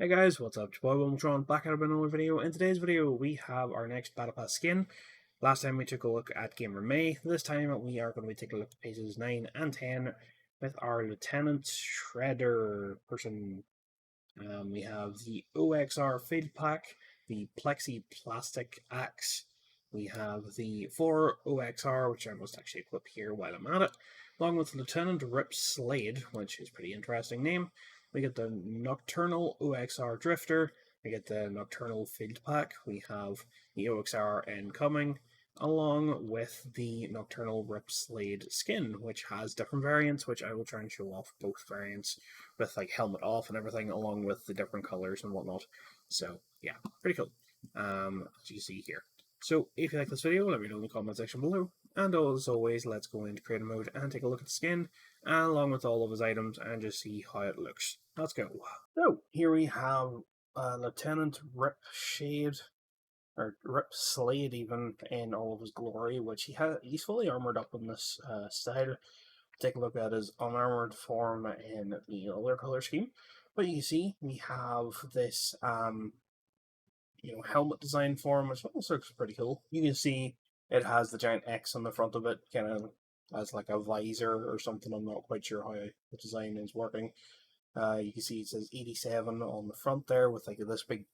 Hey guys, what's up? It's your boy Wilmatron back at another video. In today's video, we have our next Battle Pass skin. Last time we took a look at Gamer May. This time we are going to be taking a look at pages 9 and 10 with our Lieutenant Shredder person. We have the OXR Field Pack, the Plexi Plastic Axe. We have the 4 OXR, which I must actually equip here while I'm at it, along with Lieutenant Ripp Slade, which is a pretty interesting name. We get the Nocturnal OXR Drifter, we get the Nocturnal Field Pack, we have the OXR Incoming, along with the Nocturnal Ripp Slade skin, which has different variants, which I will try and show off both variants with like helmet off and everything, along with the different colors and whatnot. So yeah, pretty cool. As you see here. So if you like this video, let me know in the comment section below. And as always, let's go into creator mode and take a look at the skin, along with all of his items, and just see how it looks. Let's go. So here we have Lieutenant Ripp Shade, or Ripp Slade even, in all of his glory, which he's fully armored up in this style. Take a look at his unarmored form in the other color scheme. But you can see we have this helmet design for him, which also looks pretty cool. You can see it has the giant X on the front of it, kind of as like a visor or something. I'm not quite sure how the design is working. You can see it says 87 on the front there with like this big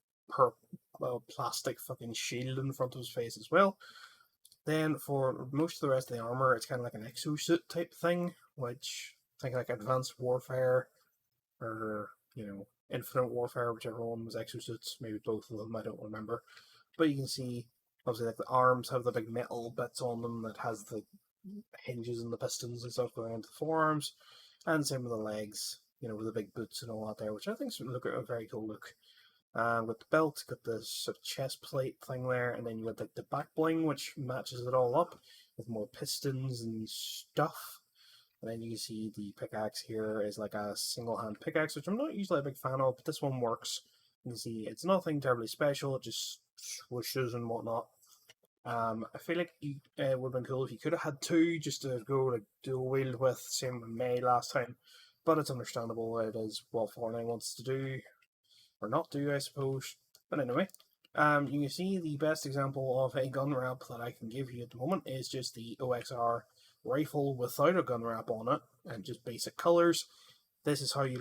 plastic fucking shield in front of his face as well. Then for most of the rest of the armor, it's kind of like an exosuit type thing, which I think like Advanced Warfare or Infinite Warfare, whichever one was exosuits, maybe both of them, I don't remember. But you can see obviously like the arms have the big metal bits on them that has the hinges and the pistons and stuff going into the forearms, and same with the legs, with the big boots and all that there, which I think look a very cool look. With the belt, got the sort of chest plate thing there, and then you got the back bling, which matches it all up with more pistons and stuff. And then you can see the pickaxe here is like a single hand pickaxe, which I'm not usually a big fan of, but this one works. You can see it's nothing terribly special, it just swooshes and whatnot. I feel like it would have been cool if you could have had two just to go like dual wield with, same with May last time. But it's understandable, it is what Fortnite wants to do, or not do, I suppose. But anyway, you can see the best example of a gun wrap that I can give you at the moment is just the OXR rifle without a gun wrap on it and just basic colors. This is how it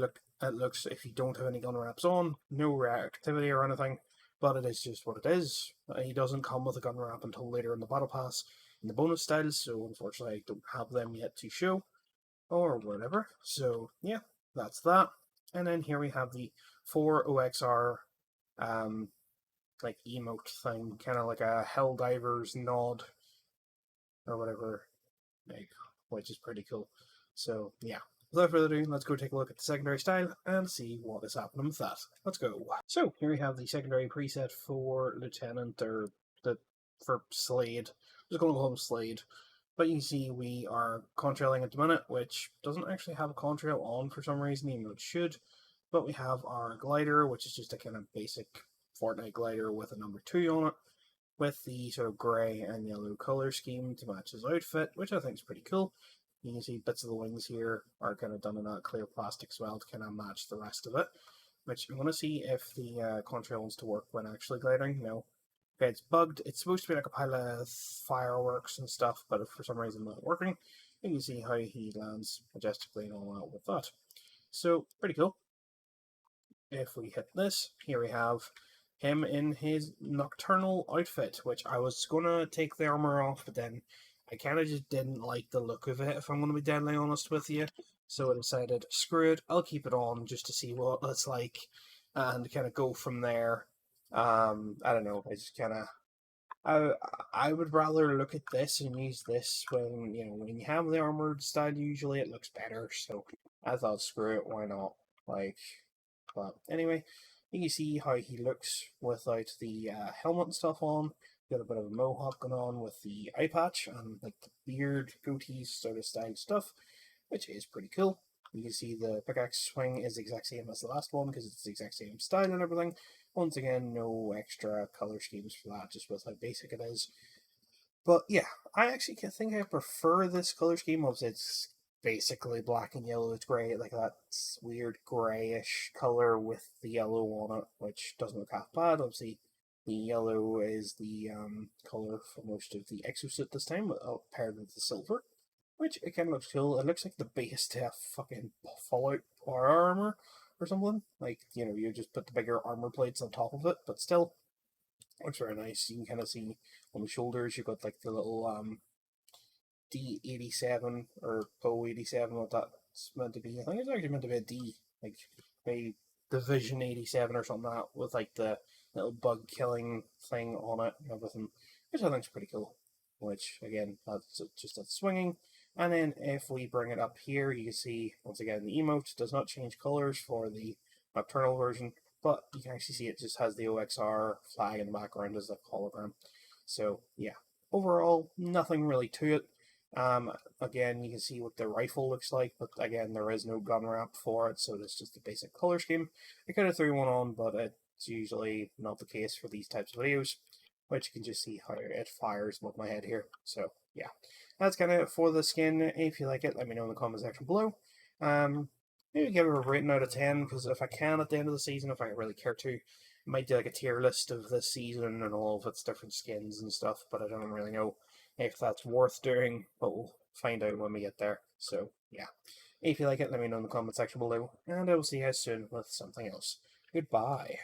looks if you don't have any gun wraps on, no reactivity or anything, but it is just what it is. He doesn't come with a gun wrap until later in the battle pass in the bonus styles, so unfortunately I don't have them yet to show or whatever. So yeah, that's that. And then here we have the 4 OXR like emote thing, kind of like a Helldiver's nod or whatever, like, which is pretty cool. So yeah, without further ado, let's go take a look at the secondary style and see what is happening with that. Let's go. So here we have the secondary preset for Lieutenant, or for Slade. I'm just going to call him Slade. But you can see we are contrailing at the minute, which doesn't actually have a contrail on for some reason, even though it should. But we have our glider, which is just a kind of basic Fortnite glider with a number 2 on it, with the sort of grey and yellow colour scheme to match his outfit, which I think is pretty cool. You can see bits of the wings here are kind of done in that clear plastic as well to kind of match the rest of it, which I'm going to see if the contrail wants to work when actually gliding. No. Okay, it's bugged. It's supposed to be like a pile of fireworks and stuff, but if for some reason not working, you can see how he lands majestically and all that with that. So, pretty cool. If we hit this, here we have him in his nocturnal outfit, which I was going to take the armor off, but then I kind of just didn't like the look of it, if I'm going to be deadly honest with you. So I decided, screw it, I'll keep it on just to see what it's like, and kind of go from there. I don't know, I just kind of... I would rather look at this and use this when you have the armored style. Usually it looks better, so I thought, screw it, why not? Like, but anyway, you can see how he looks without the helmet and stuff on. Got a bit of a mohawk going on with the eye patch and like the beard, goatee sort of style stuff, which is pretty cool. You can see the pickaxe swing is the exact same as the last one because it's the exact same style and everything. Once again, no extra color schemes for that, just with how basic it is. But yeah, I actually think I prefer this color scheme. Obviously, it's basically black and yellow. It's grey, like that weird greyish color with the yellow on it, which doesn't look half bad. Obviously, the yellow is the color for most of the exosuit this time, paired with the silver, which again looks cool. It looks like the base to a fucking Fallout power armor or something. Like, you just put the bigger armor plates on top of it, but still looks very nice. You can kind of see on the shoulders you've got like the little D87 or PO87, what that's meant to be. I think it's actually meant to be a D, like maybe Division 87 or something like that, with like the little bug killing thing on it and everything, which I think is pretty cool. Which again, that's just a swinging. And then if we bring it up here, you can see once again the emote does not change colors for the nocturnal version, but you can actually see it just has the OXR flag in the background as a hologram. So yeah, overall nothing really to it. Again, you can see what the rifle looks like, but again, there is no gun wrap for it, so it's just a basic color scheme. I could have threw one on, but it's usually not the case for these types of videos, which you can just see how it fires above my head here. So yeah, that's kind of it for the skin. If you like it, let me know in the comment section below. Maybe give it a rating out of 10, because if I can at the end of the season, if I really care to, I might do like a tier list of this season and all of its different skins and stuff, but I don't really know if that's worth doing, but we'll find out when we get there. So yeah, if you like it, let me know in the comment section below, and I will see you guys soon with something else. Goodbye.